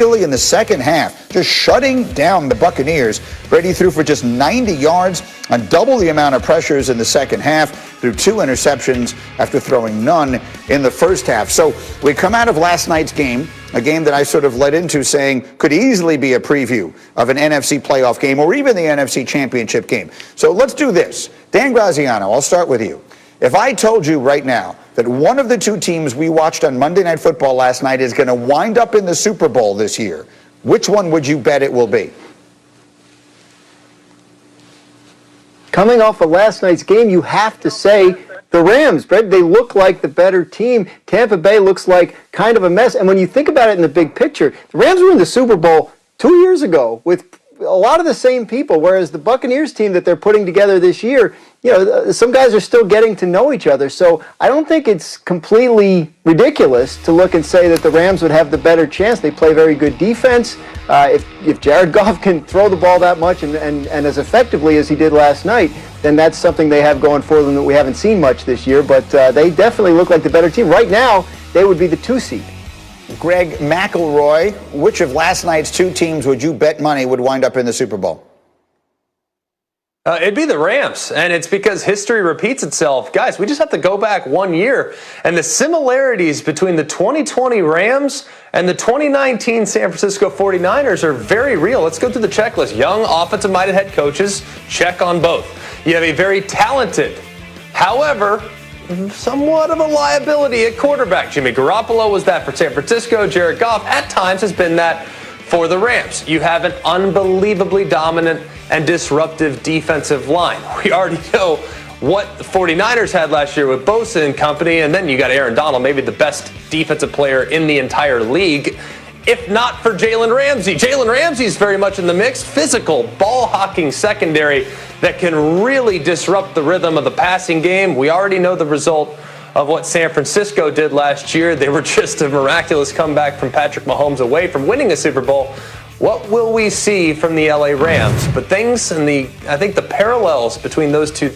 in the second half, just shutting down the Buccaneers. Brady threw for just 90 yards on double the amount of pressures in the second half, threw 2 interceptions after throwing none in the first half. So we come out of last night's game, a game that I sort of led into saying could easily be a preview of an NFC playoff game or even the NFC championship game. So let's do this. Dan Graziano, I'll start with you. If I told you right now that one of the 2 teams we watched on Monday Night Football last night is going to wind up in the Super Bowl this year, which one would you bet it will be? Coming off of last night's game, you have to say the Rams. They look like the better team. Tampa Bay looks like kind of a mess. And when you think about it in the big picture, the Rams were in the Super Bowl 2 years ago with a lot of the same people, whereas the Buccaneers team that they're putting together this year, some guys are still getting to know each other. So I don't think it's completely ridiculous to look and say that the Rams would have the better chance. They play very good defense. If Jared Goff can throw the ball that much and as effectively as he did last night, then that's something they have going for them that we haven't seen much this year. But they definitely look like the better team. Right now, they would be the 2 seed. Greg McElroy, which of last night's 2 teams would you bet money would wind up in the Super Bowl? It'd be the Rams, and it's because history repeats itself. Guys, we just have to go back 1 year, and the similarities between the 2020 Rams and the 2019 San Francisco 49ers are very real. Let's go through the checklist. Young, offensive-minded head coaches, check on both. You have a very talented, however, somewhat of a liability at quarterback. Jimmy Garoppolo was that for San Francisco. Jared Goff at times has been that for the Rams. You have an unbelievably dominant and disruptive defensive line. We already know what the 49ers had last year with Bosa and company, and then you got Aaron Donald, maybe the best defensive player in the entire league, if not for Jalen Ramsey. Jalen Ramsey's very much in the mix. Physical, ball-hawking secondary that can really disrupt the rhythm of the passing game. We already know the result of what San Francisco did last year. They were just a miraculous comeback from Patrick Mahomes away from winning a Super Bowl. What will we see from the LA Rams? But things and I think the parallels between those two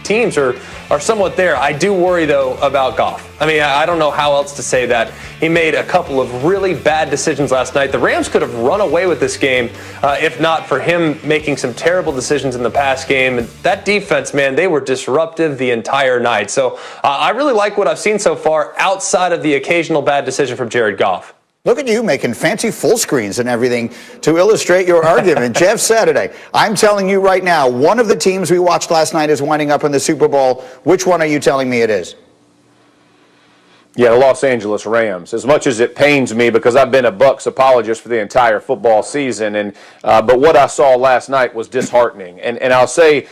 teams are somewhat there. I do worry though about Goff. I mean, I don't know how else to say that. He made a couple of really bad decisions last night. The Rams could have run away with this game if not for him making some terrible decisions in the pass game. And that defense, man, they were disruptive the entire night. So I really like what I've seen so far outside of the occasional bad decision from Jared Goff. Look at you making fancy full screens and everything to illustrate your argument. Jeff Saturday, I'm telling you right now, one of the teams we watched last night is winding up in the Super Bowl. Which one are you telling me it is? Yeah, the Los Angeles Rams. As much as it pains me because I've been a Bucs apologist for the entire football season, but what I saw last night was disheartening. And I'll say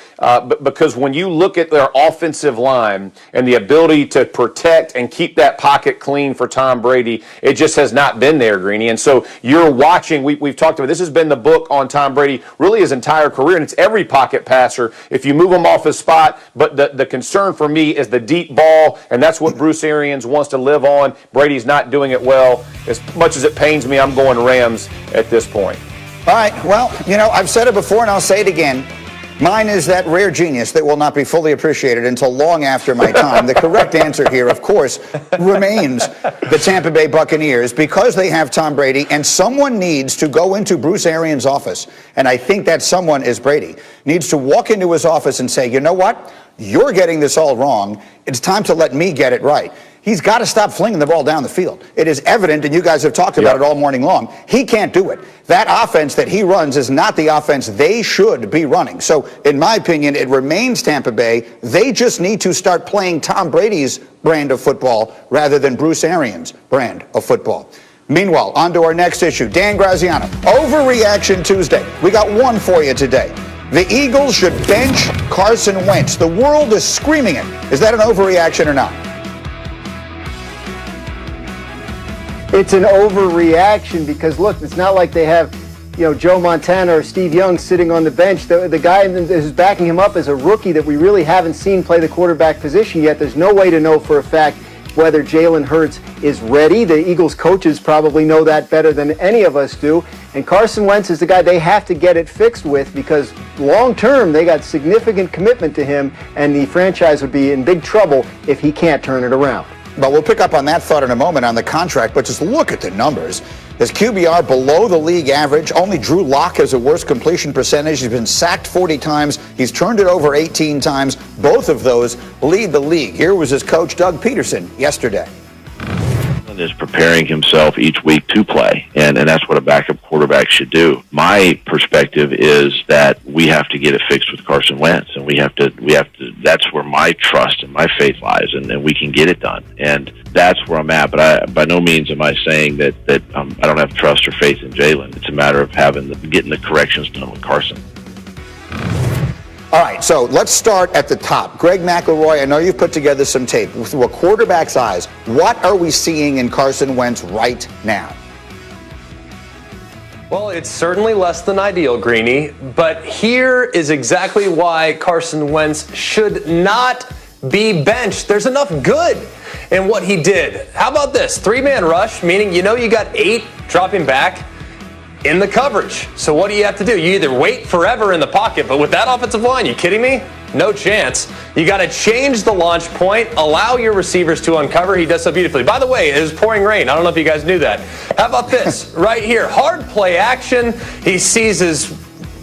because when you look at their offensive line and the ability to protect and keep that pocket clean for Tom Brady, it just has not been there, Greeny. And so you're watching. We've talked about this has been the book on Tom Brady really his entire career, and it's every pocket passer. If you move him off his spot, but the concern for me is the deep ball, and that's what Bruce Arians wants to live on. Brady's not doing it well. As much as it pains me, I'm going Rams at this point. All right. Well, I've said it before and I'll say it again. Mine is that rare genius that will not be fully appreciated until long after my time. The correct answer here, of course, remains the Tampa Bay Buccaneers because they have Tom Brady, and someone needs to go into Bruce Arians' office, and I think that someone is Brady, needs to walk into his office and say, you know what? You're getting this all wrong. It's time to let me get it right. He's got to stop flinging the ball down the field. It is evident, and you guys have talked about it all morning long. He can't do it. That offense that he runs is not the offense they should be running. So, in my opinion, it remains Tampa Bay. They just need to start playing Tom Brady's brand of football rather than Bruce Arians' brand of football. Meanwhile, on to our next issue. Dan Graziano, Overreaction Tuesday. We got one for you today. The Eagles should bench Carson Wentz. The world is screaming it. Is that an overreaction or not? It's an overreaction because, look, it's not like they have, Joe Montana or Steve Young sitting on the bench. The guy who's backing him up is a rookie that we really haven't seen play the quarterback position yet. There's no way to know for a fact whether Jalen Hurts is ready. The Eagles coaches probably know that better than any of us do. And Carson Wentz is the guy they have to get it fixed with because long term they got significant commitment to him, and the franchise would be in big trouble if he can't turn it around. But we'll pick up on that thought in a moment on the contract, but just look at the numbers. His QBR below the league average. Only Drew Lock has a worse completion percentage. He's been sacked 40 times. He's turned it over 18 times. Both of those lead the league. Here was his coach, Doug Peterson, yesterday. Is preparing himself each week to play, and that's what a backup quarterback should do. My perspective is that we have to get it fixed with Carson Wentz, and we have to. That's where my trust and my faith lies, and we can get it done. And that's where I'm at. But by no means am I saying that I don't have trust or faith in Jalen. It's a matter of getting the corrections done with Carson. All right, so let's start at the top. Greg McElroy, I know you've put together some tape. Through a quarterback's eyes, what are we seeing in Carson Wentz right now? Well, it's certainly less than ideal, Greeny, but here is exactly why Carson Wentz should not be benched. There's enough good in what he did. How about this? Three-man rush, meaning you got 8 dropping back in the coverage. So what do you have to do? You either wait forever in the pocket, but with that offensive line, you kidding me? No chance. You got to change the launch point, allow your receivers to uncover. He does so beautifully. By the way, it was pouring rain. I don't know if you guys knew that. How about this right here? Hard play action. He sees his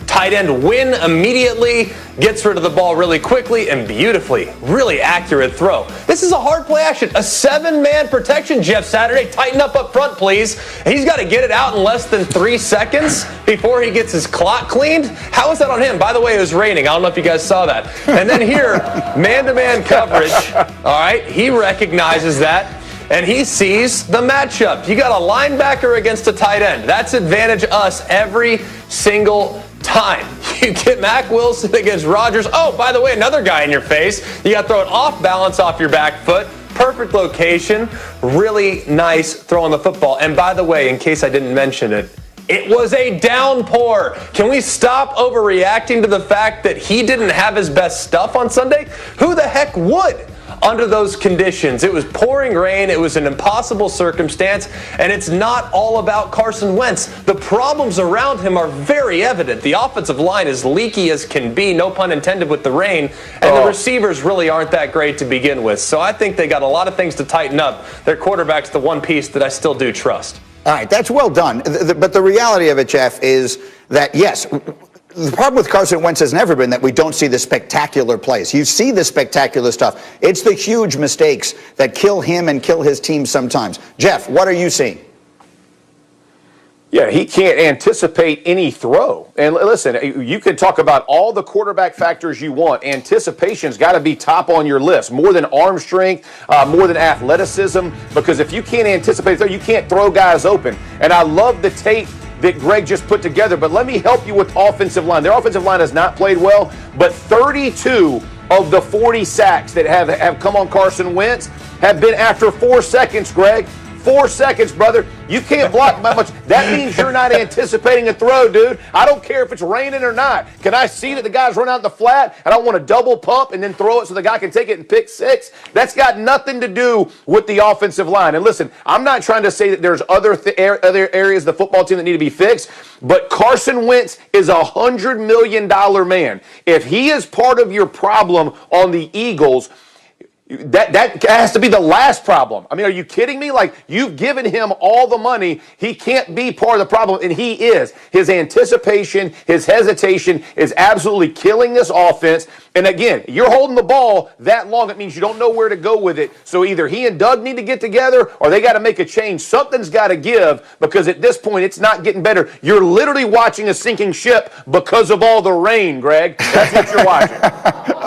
tight end win immediately, gets rid of the ball really quickly and beautifully. Really accurate throw. This is a hard play action. A 7-man protection, Jeff Saturday. Tighten up front, please. He's got to get it out in less than 3 seconds before he gets his clock cleaned. How is that on him? By the way, it was raining. I don't know if you guys saw that. And then here, man-to-man coverage. All right, he recognizes that. And he sees the matchup. You got a linebacker against a tight end. That's advantage us every single time. You get Mac Wilson against Rodgers. Oh, by the way, another guy in your face. You got to throw it off balance off your back foot. Perfect location. Really nice throwing the football. And by the way, in case I didn't mention it, it was a downpour. Can we stop overreacting to the fact that he didn't have his best stuff on Sunday? Who the heck would? Under those conditions. It was pouring rain. It was an impossible circumstance, and it's not all about Carson Wentz. The problems around him are very evident. The offensive line is leaky as can be, no pun intended with the rain, and the receivers really aren't that great to begin with. So I think they got a lot of things to tighten up. Their quarterback's the one piece that I still do trust. All right, that's well done. But the reality of it, Jeff, is that, yes, the problem with Carson Wentz has never been that we don't see the spectacular plays. You see the spectacular stuff. It's the huge mistakes that kill him and kill his team sometimes. Jeff, what are you seeing? Yeah, he can't anticipate any throw. And listen, you can talk about all the quarterback factors you want. Anticipation's got to be top on your list, more than arm strength, more than athleticism, because if you can't anticipate throw, you can't throw guys open. And I love the tape that Greg just put together, but let me help you with offensive line. Their offensive line has not played well, but 32 of the 40 sacks that have come on Carson Wentz have been after 4 seconds, Greg. 4 seconds, brother. You can't block that much. That means you're not anticipating a throw, dude. I don't care if it's raining or not. Can I see that the guy's run out in the flat and I want to double pump and then throw it so the guy can take it and pick 6? That's got nothing to do with the offensive line. And listen, I'm not trying to say that there's other areas of the football team that need to be fixed, but Carson Wentz is a $100 million man. If he is part of your problem on the Eagles, that has to be the last problem. I mean, are you kidding me? Like, you've given him all the money. He can't be part of the problem, and he is. His anticipation, his hesitation is absolutely killing this offense. And again, you're holding the ball that long, it means you don't know where to go with it. So either he and Doug need to get together or they got to make a change. Something's got to give, because at this point, it's not getting better. You're literally watching a sinking ship because of all the rain, Greg. That's what you're watching.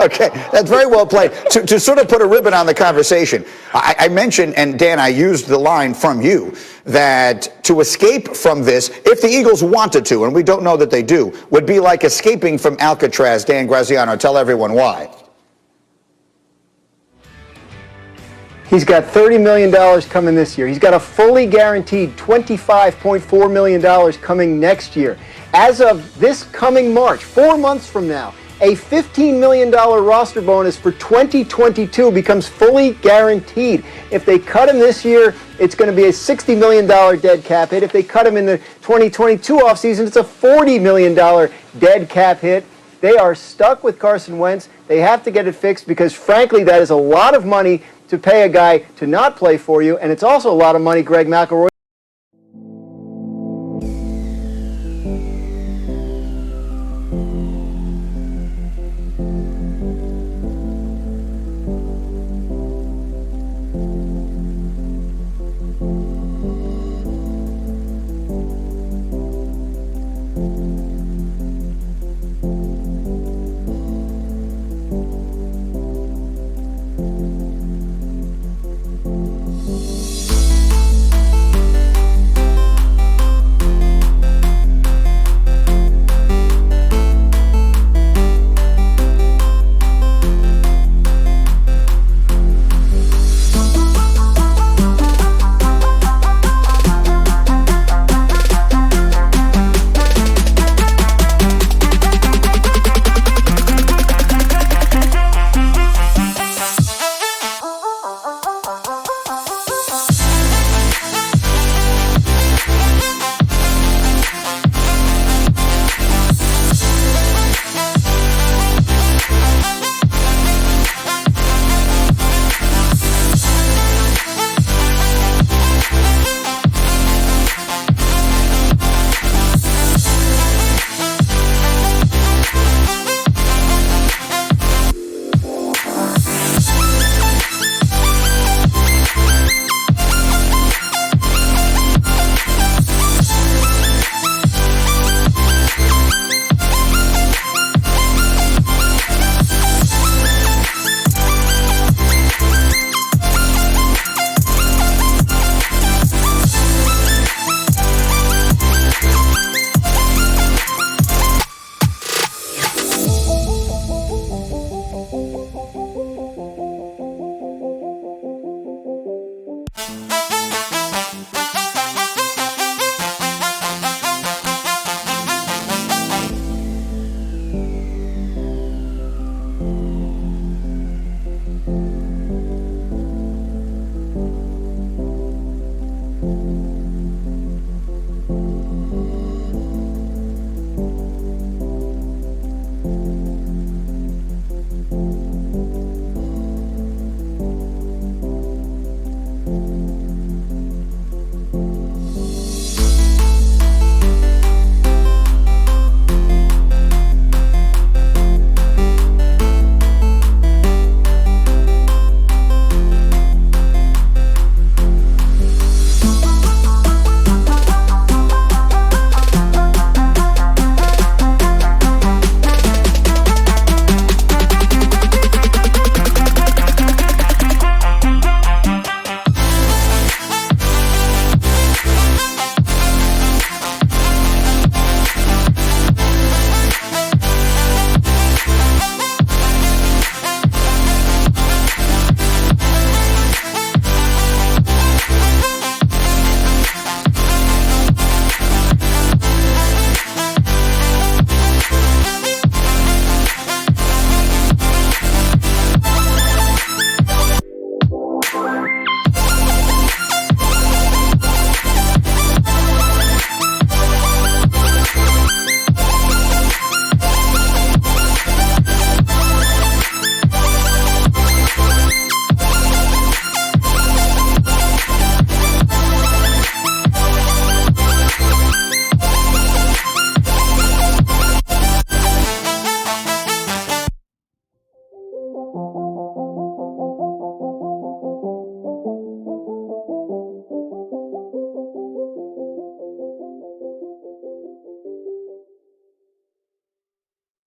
Okay, that's very well played. To sort of put a ribbon on the conversation, I mentioned, and Dan, I used the line from you, that to escape from this, if the Eagles wanted to, and we don't know that they do, would be like escaping from Alcatraz. Dan Graziano, tell everyone why. He's got $30 million coming this year. He's got a fully guaranteed $25.4 million coming next year. As of this coming March, 4 months from now, a $15 million roster bonus for 2022 becomes fully guaranteed. If they cut him this year, it's going to be a $60 million dead cap hit. If they cut him in the 2022 offseason, it's a $40 million dead cap hit. They are stuck with Carson Wentz. They have to get it fixed because, frankly, that is a lot of money to pay a guy to not play for you, and it's also a lot of money, Greg McElroy. Bye.